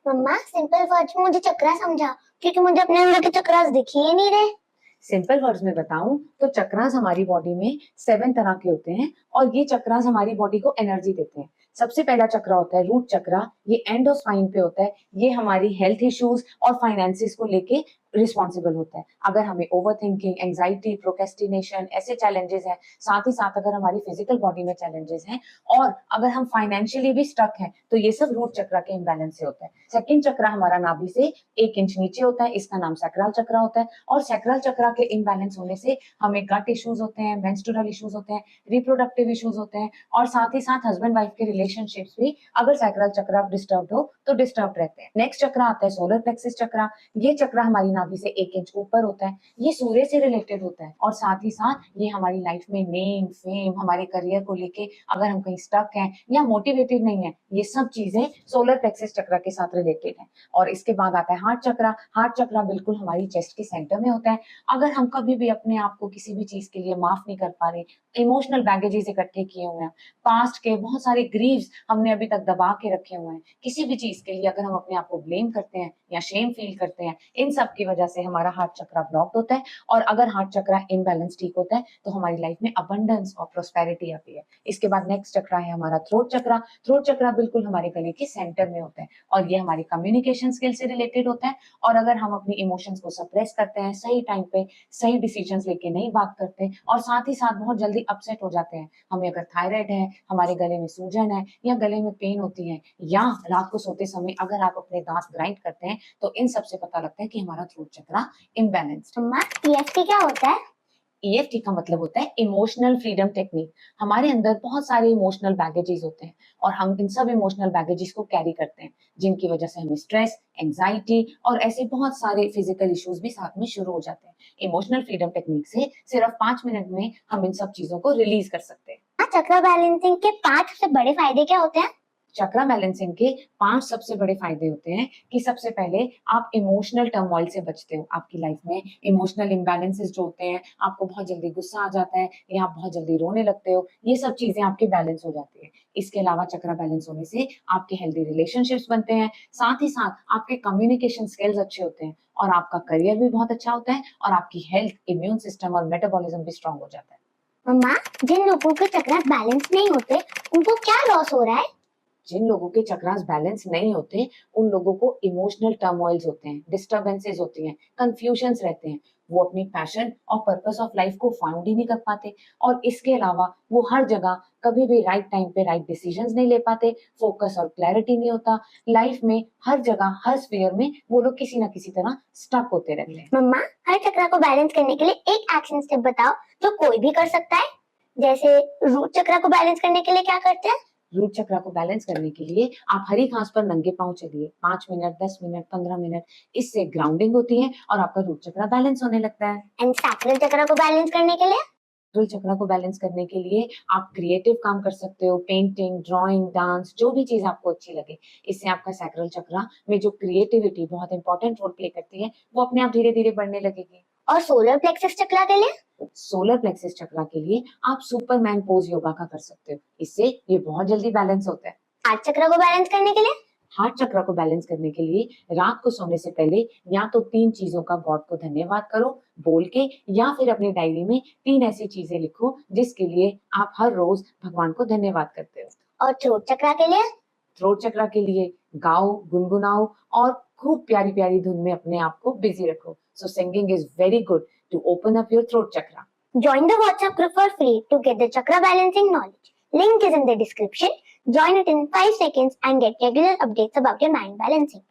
मम्मा simple words में मुझे चक्रा समझा, क्योंकि मुझे अपने अंदर के चक्रास दिख ही नहीं रहे। सिंपल वर्ड्स में बताऊं तो चक्रास हमारी बॉडी में 7 तरह के होते हैं और ये चक्रास हमारी बॉडी को एनर्जी देते हैं। सबसे पहला चक्रा होता है रूट चक्रा, ये एंड ऑफ स्पाइन पे होता है। ये हमारी हेल्थ इश्यूज और फाइनेंसिस को लेके रिस्पॉन्सिबल होता है। अगर हमें ओवर थिंकिंग, एंजाइटी, प्रोक्रेस्टिनेशन ऐसे चैलेंजेस हैं, साथ ही साथ अगर हमारी फिजिकल बॉडी में चैलेंजेस हैं और अगर हम फाइनेंशियली भी स्टक हैं, तो ये सब रूट चक्रा के इम्बैलेंस से होता है। सेकंड चक्रा हमारा नाभि से 1 इंच नीचे होता है, इसका नाम सैक्रल चक्रा होता है। और सैक्रल चक्रा के इम्बैलेंस होने से हमें गट इश्यूज होते हैं, मेंस्ट्रुअल इश्यूज होते हैं, रिप्रोडक्टिव इश्यूज होते हैं और साथ ही साथ हस्बैंड वाइफ के रिलेशनशिप्स भी अगर सैक्रल चक्रा डिस्टर्ब हो तो डिस्टर्ब रहते हैं। नेक्स्ट चक्रा आता है सोलर प्लेक्सिस चक्रा। ये चक्रा हमारी नाभि से 1 इंच ऊपर होता है। ये सूर्य से रिलेटेड होता है और साथ ही साथ ये हमारी लाइफ में नेम, फेम, हमारे करियर को लेके अगर हम कहीं स्टक हैं या मोटिवेटेड नहीं है, ये सब चीजें सोलर प्लेक्सिस चक्रा के साथ रिलेटेड है। और इसके बाद आता है हार्ट चक्रा। हार्ट चक्रा बिल्कुल हमारी चेस्ट के सेंटर में होता है। अगर हम कभी भी अपने आप को किसी भी चीज के लिए माफ नहीं कर पा रहे, इमोशनल बैगेजेस इकट्ठे किए हुए हैं, पास्ट के बहुत सारे ग्रीव्स हमने अभी तक दबा के रखे हुए हैं, किसी भी चीज के लिए अगर हम अपने आप को ब्लेम करते हैं या शेम फील करते हैं, इन सब की वजह से हमारा हार्ट चक्रा ब्लॉक्ड होता है। और अगर हार्ट चक्रा इम्बैलेंस ठीक होता है तो हमारी लाइफ में अबंडेंस और प्रोस्पेरिटी आती है। इसके बाद नेक्स्ट चक्रा है हमारा थ्रोट चक्रा। थ्रोट चक्रा बिल्कुल हमारे गले के सेंटर में होता है और ये हमारी कम्युनिकेशन स्किल से रिलेटेड होता है। और अगर हम अपनी इमोशंस को सप्रेस करते हैं, सही टाइम पे सही डिसीजंस लेके नहीं बात करते और साथ ही साथ बहुत जल्दी अपसेट हो जाते हैं, हमें अगर थायराइड है, हमारे गले में सूजन है या गले में पेन होती है या रात को सोते समय अगर आप अपने दांत ग्राइंड करते हैं, तो इन सब से पता लगता है कि हमारा थ्रोट चक्रा इम्बैलेंस्ड। मम्मा ईएफटी क्या होता है? EFT का मतलब होता है इमोशनल फ्रीडम टेक्निक। हमारे अंदर बहुत सारे इमोशनल बैगेजेस होते हैं और हम इन सब इमोशनल बैगेजेस को कैरी करते हैं, जिनकी वजह से हमें स्ट्रेस, एंजाइटी और ऐसे बहुत सारे फिजिकल इश्यूज भी साथ में शुरू हो जाते हैं। इमोशनल फ्रीडम टेक्निक से सिर्फ 5 मिनट में हम इन सब चीजों को रिलीज कर सकते हैं। चक्रा बैलेंसिंग के 5 सबसे बड़े फायदे क्या होते हैं? चक्रा बैलेंसिंग के 5 सबसे बड़े फायदे होते हैं कि सबसे पहले आप इमोशनल टर्मोइल से बचते हो। आपकी लाइफ में इमोशनल इम्बैलेंसेस जो होते हैं, आपको बहुत जल्दी गुस्सा आ जाता है या आप बहुत जल्दी रोने लगते हो, ये सब चीजें आपकी बैलेंस हो जाती है। इसके अलावा चक्रा बैलेंस होने से आपके हेल्दी रिलेशनशिप्स बनते हैं, साथ ही साथ आपके कम्युनिकेशन स्किल्स अच्छे होते हैं और आपका करियर भी बहुत अच्छा होता है और आपकी हेल्थ, इम्यून सिस्टम और मेटाबॉलिज्म भी स्ट्रांग हो जाता है। मम्मा जिन लोगों के चक्रा बैलेंस नहीं होते उनको क्या लॉस हो रहा है? जिन लोगों के चक्रास बैलेंस नहीं होते, उन लोगों को इमोशनल टर्मोइल्स होते हैं, डिस्टर्बेंसेस होती हैं, कंफ्यूजन्स रहते हैं। वो अपनी पैशन और पर्पस ऑफ लाइफ को फाउंड ही नहीं कर पाते और इसके अलावा वो हर जगह कभी भी राइट टाइम पे राइट डिसीजंस नहीं ले पाते, फोकस और क्लैरिटी नहीं होता। लाइफ में हर जगह, हर स्फीयर में वो लोग किसी ना किसी तरह स्टक होते रहते हैं। मम्मा हर चक्रा को बैलेंस करने के लिए एक एक्शन स्टेप बताओ जो कोई भी कर सकता है। जैसे रूट चक्रा को बैलेंस करने के लिए क्या करते हैं? रूट चक्रा को बैलेंस करने के लिए आप हरी घास पर नंगे पांव चलिए 5 मिनट, 10 मिनट, 15 मिनट। इससे ग्राउंडिंग होती है और आपका रूट चक्रा बैलेंस होने लगता है। एंड सैक्रल चक्रा को बैलेंस करने के लिए? रूट चक्रा को बैलेंस करने के लिए आप क्रिएटिव काम कर सकते हो, पेंटिंग, ड्राइंग, डांस, जो भी चीज आपको अच्छी लगे। इससे आपका सैक्रल चक्रा में जो क्रिएटिविटी बहुत इंपॉर्टेंट रोल प्ले करती है, वो अपने आप धीरे धीरे बढ़ने लगेगी। और सोलर प्लेक्सस चक्रा के लिए? सोलर प्लेक्सिस चक्रा के लिए आप सुपरमैन पोज योगा का कर सकते हो, इससे ये बहुत जल्दी बैलेंस होता है। हार्ट चक्रा को बैलेंस करने के लिए? हार्ट चक्रा को बैलेंस करने के लिए रात को सोने से पहले या तो 3 चीजों का गॉड को धन्यवाद करो बोल के, या फिर अपनी डायरी में 3 ऐसी चीजें लिखो जिसके लिए आप हर रोज भगवान को धन्यवाद करते हो। और थ्रोट चक्रा के लिए? थ्रोट चक्रा के लिए गाओ, गुनगुनाओ और खूब प्यारी प्यारी धुन में अपने आप को बिजी रखो। So singing is very good to open up your throat chakra. Join the WhatsApp group for free to get the chakra balancing knowledge. Link is in the description. Join it in 5 seconds and get regular updates about your mind balancing.